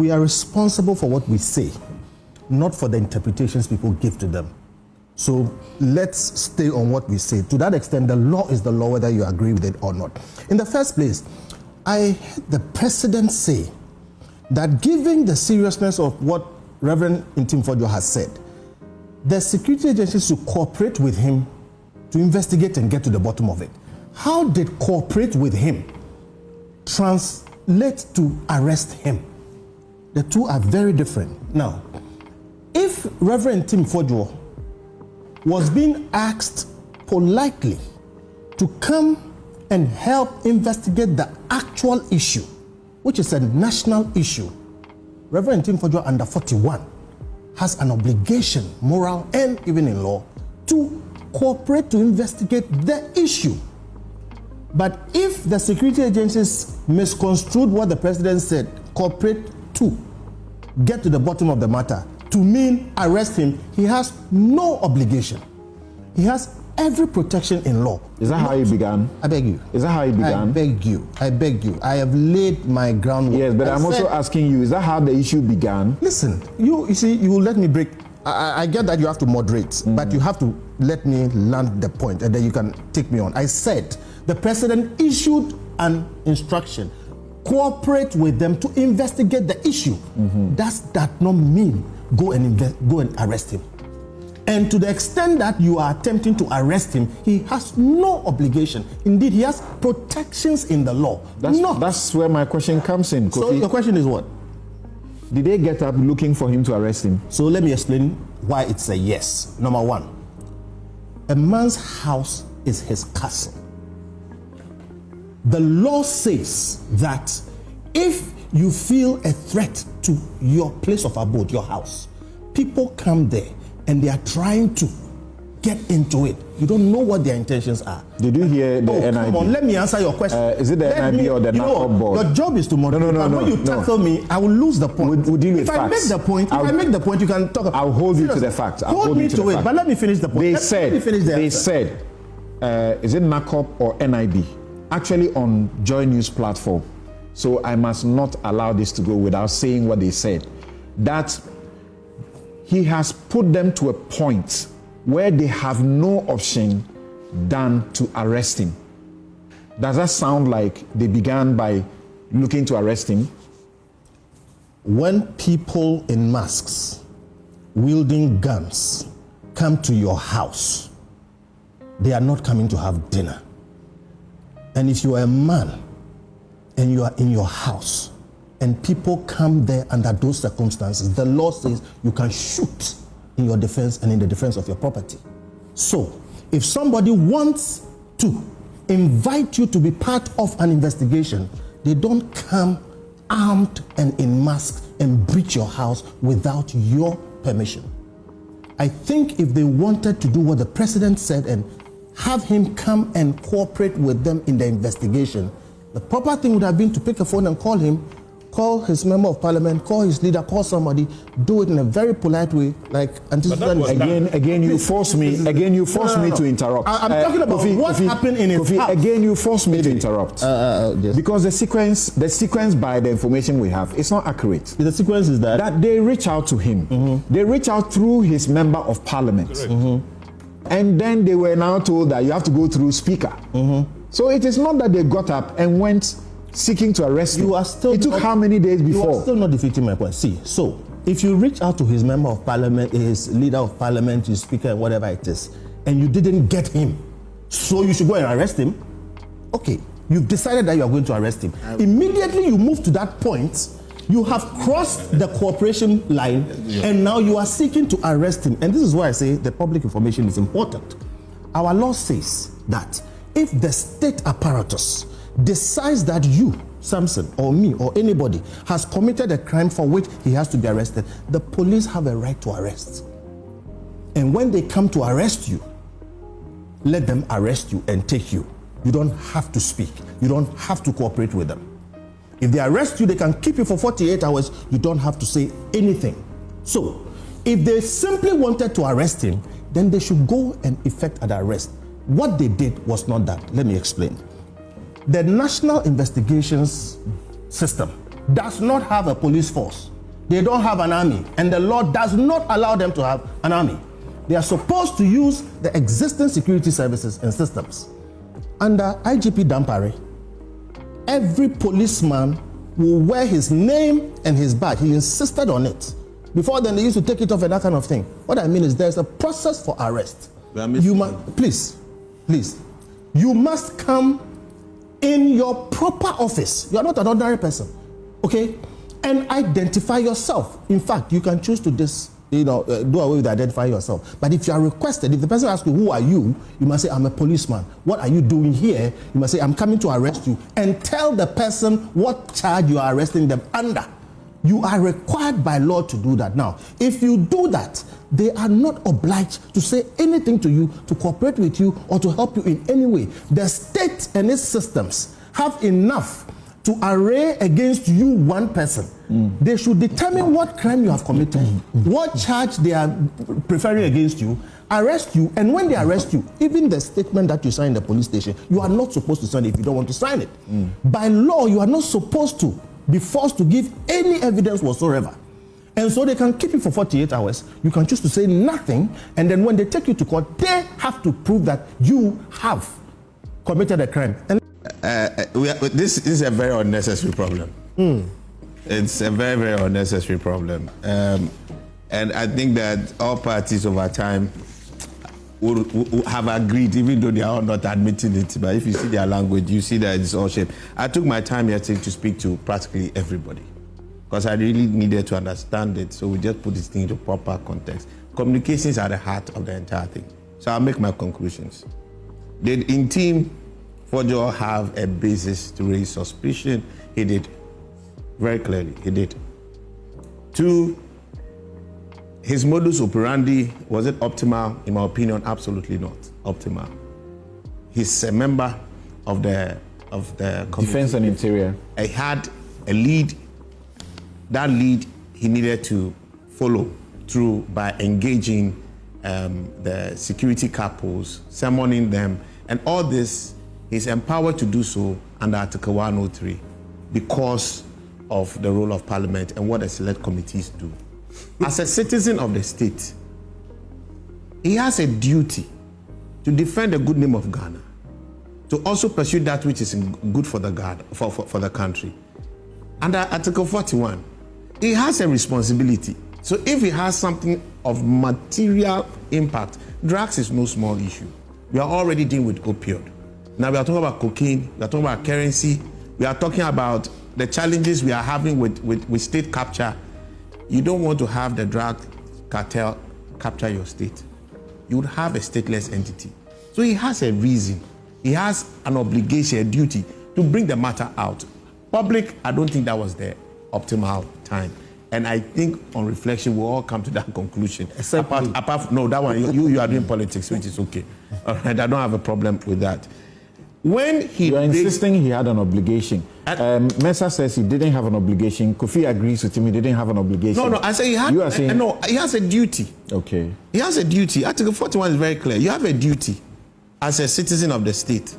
we are responsible for what we say, not for the interpretations people give to them. So let's stay on what we say. To that extent, the law is the law, whether you agree with it or not. In the first place, I heard the president say that given the seriousness of what Reverend Ntim Fordjour has said, the security agencies should cooperate with him to investigate and get to the bottom of it. How did cooperate with him translate to arrest him? The two are very different. Now, if Reverend Ntim Fordjour was being asked politely to come and help investigate the actual issue, which is a national issue, Reverend Ntim Fordjour under 41 has an obligation, moral and even in law, to cooperate to investigate the issue. But if the security agencies misconstrued what the president said, cooperate to get to the bottom of the matter, to mean arrest him, he has no obligation. He has every protection in law. Is that how he began? I beg you. Is that how he began? I beg you. I beg you. I have laid my groundwork. Yes, but I'm also asking you, is that how the issue began? Listen, you see, you will let me break. I get that you have to moderate, but you have to let me land the point, and then you can take me on. I said the president issued an instruction: cooperate with them to investigate the issue. Does that not mean go and arrest him? And to the extent that you are attempting to arrest him, he has no obligation. Indeed, he has protections in the law. That's where my question comes in, Kofi. So your question is what? Did they get up looking for him to arrest him? So let me explain why it's a yes. Number one, a man's house is his castle. The law says that if you feel a threat to your place of abode, your house, people come there and they are trying to get into it. You don't know what their intentions are. Did you hear the NIB? Come on, let me answer your question. Is it the NIB or the NACOP board? Your job is to moderate. No, when you tackle me, I will lose the point. We'll deal with facts. If I make the point, you can talk. I'll hold you to the facts. Hold me to it, but let me finish the point. They said, is it NACOP or NIB? Actually on Joy News platform. So I must not allow this to go without saying what they said. That he has put them to a point where they have no option than to arrest him. Does that sound like they began by looking to arrest him? When people in masks, wielding guns, come to your house, they are not coming to have dinner. And if you are a man and you are in your house and people come there under those circumstances, the law says you can shoot in your defense and in the defense of your property. So, if somebody wants to invite you to be part of an investigation, they don't come armed and in masks and breach your house without your permission. I think if they wanted to do what the president said and have him come and cooperate with them in the investigation, the proper thing would have been to pick a phone and call him, call his member of parliament, call his leader, call somebody, do it in a very polite way, like again you force me to interrupt. I'm talking about what happened in his house. Again, you force me to interrupt. Yes. Because the sequence by the information we have, it's not accurate. The sequence is that they reach out to him. They reach out through his member of parliament. And then they were now told that you have to go through speaker. So it is not that they got up and went seeking to arrest him. It took how many days before? You are still not defeating my point. See, so if you reach out to his member of parliament, his leader of parliament, his speaker, and whatever it is, and you didn't get him, so you should go and arrest him. Okay, you've decided that you are going to arrest him. Immediately you move to that point, you have crossed the cooperation line, and now you are seeking to arrest him. And this is why I say the public information is important. Our law says that if the state apparatus decides that you, Samson, or me, or anybody has committed a crime for which he has to be arrested, the police have a right to arrest. And when they come to arrest you, let them arrest you and take you. You don't have to speak. You don't have to cooperate with them. If they arrest you, they can keep you for 48 hours. You don't have to say anything. So, if they simply wanted to arrest him, then they should go and effect an arrest. What they did was not that. Let me explain. The National Investigations System, does not have a police force. They don't have an army, and the law does not allow them to have an army. They are supposed to use the existing security services and systems. Under IGP Dampare, every policeman will wear his name and his badge. He insisted on it. Before then, they used to take it off and that kind of thing. What I mean is there's a process for arrest. You must, please, you must come in your proper office. You are not an ordinary person, okay? And identify yourself. In fact, you can choose to do away with identifying yourself. But if you are requested, if the person asks you, who are you? You must say, I'm a policeman. What are you doing here? You must say, I'm coming to arrest you. And tell the person what charge you are arresting them under. You are required by law to do that. Now, if you do that, they are not obliged to say anything to you, to cooperate with you, or to help you in any way. The state and its systems have enough to array against you one person. They should determine what crime you have committed, what charge they are preferring against you, arrest you, and when they arrest you, even the statement that you sign in the police station, you are not supposed to sign it if you don't want to sign it. By law, you are not supposed to be forced to give any evidence whatsoever. And so they can keep you for 48 hours. You can choose to say nothing, and then when they take you to court, they have to prove that you have committed a crime. And this is a very unnecessary problem. It's a very, very unnecessary problem. And I think that all parties over time will have agreed, even though they are not admitting it. But if you see their language, you see that it's all shape. I took my time yesterday to speak to practically everybody because I really needed to understand it. So we just put this thing into proper context. Communications are the heart of the entire thing. So I'll make my conclusions. Did Ntim Fordjour have a basis to raise suspicion? He did. Very clearly, he did. 2, his modus operandi, was it optimal? In my opinion, absolutely not optimal. He's a member of the Defense and Interior. He had a lead. That lead he needed to follow through by engaging the security capos, summoning them, and all this, he's empowered to do so under Article 103 because of the role of Parliament and what the select committees do. As a citizen of the state, he has a duty to defend the good name of Ghana, to also pursue that which is good for the country. Under Article 41, he has a responsibility. So if he has something of material impact, drugs is no small issue. We are already dealing with opioid. Now we are talking about cocaine, we are talking about currency, we are talking about the challenges we are having with state capture. You don't want to have the drug cartel capture your state. You would have a stateless entity. So he has a reason. He has an obligation, a duty to bring the matter out. Public, I don't think that was the optimal time. And I think on reflection, we'll all come to that conclusion. Apart from, no, that one, you are doing politics, which is okay. All right, I don't have a problem with that. When you are insisting he had an obligation. Mensah says he didn't have an obligation. Kofi agrees with him, he didn't have an obligation. No, I say he had. You are saying, no, he has a duty. Okay. He has a duty. Article 41 is very clear. You have a duty as a citizen of the state.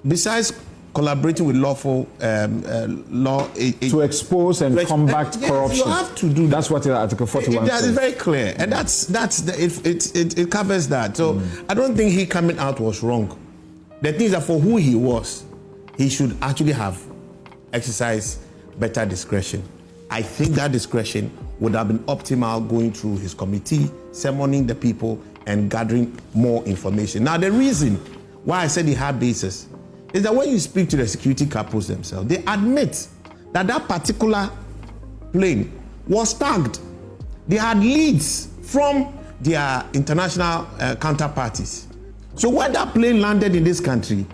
Besides collaborating with lawful law to expose and combat corruption. You have to do that. That's what Article 41 says. That is very clear, and it covers that. So I don't think he coming out was wrong. The thing is that for who he was, he should actually have exercised better discretion. I think that discretion would have been optimal going through his committee, summoning the people, and gathering more information. Now, the reason why I said he had basis is that when you speak to the security capos themselves, they admit that that particular plane was tagged. They had leads from their international counterparties. So when that plane landed in this country,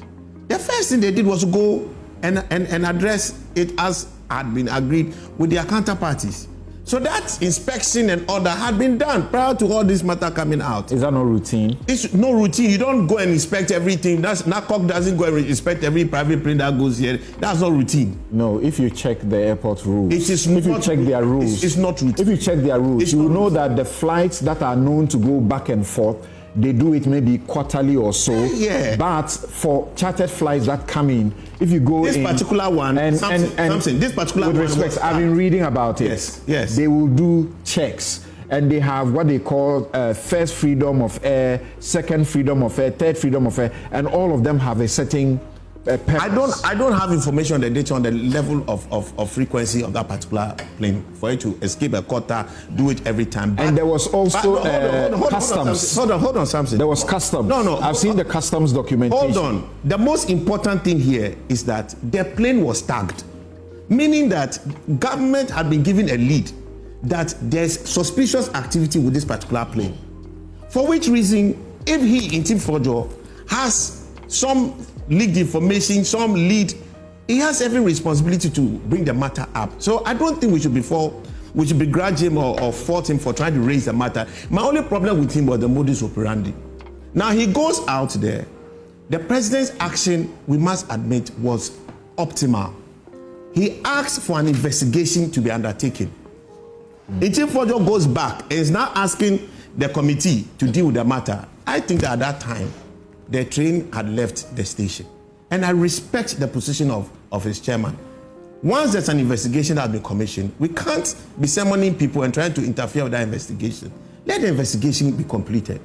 the first thing they did was go and address it as had been agreed with their counterparties. So that inspection and order had been done prior to all this matter coming out. Is that not routine? It's no routine. You don't go and inspect everything. NACOC doesn't go and inspect every private plane that goes here. That's not routine. No, if you check the airport rules, if you check their rules, it's not routine. If you check their rules, you will know that the flights that are known to go back and forth, they do it maybe quarterly or so. Yeah. But for chartered flights that come in, if you go this in, particular one, and this particular with one, respect, I've been reading about it. Yes. They will do checks, and they have what they call first freedom of air, second freedom of air, third freedom of air, and all of them have a certain purpose. I don't have information on the data on the level of frequency of that particular plane for it to escape a quota, do it every time. But, and there was also customs. Hold on, Samson. There was customs. No. I've seen the customs documentation. Hold on. The most important thing here is that the plane was tagged, meaning that government had been given a lead that there's suspicious activity with this particular plane. For which reason, if he, Ntim Fordjour, has some leaked information, some lead, he has every responsibility to bring the matter up. So I don't think we should begrudge him or fault him for trying to raise the matter. My only problem with him was the modus operandi. Now he goes out there. The president's action, we must admit, was optimal. He asked for an investigation to be undertaken. Ntim Fordjour goes back and is now asking the committee to deal with the matter. I think that at that time, the train had left the station. And I respect the position of his chairman. Once there's an investigation that has been commissioned, we can't be summoning people and trying to interfere with that investigation. Let the investigation be completed.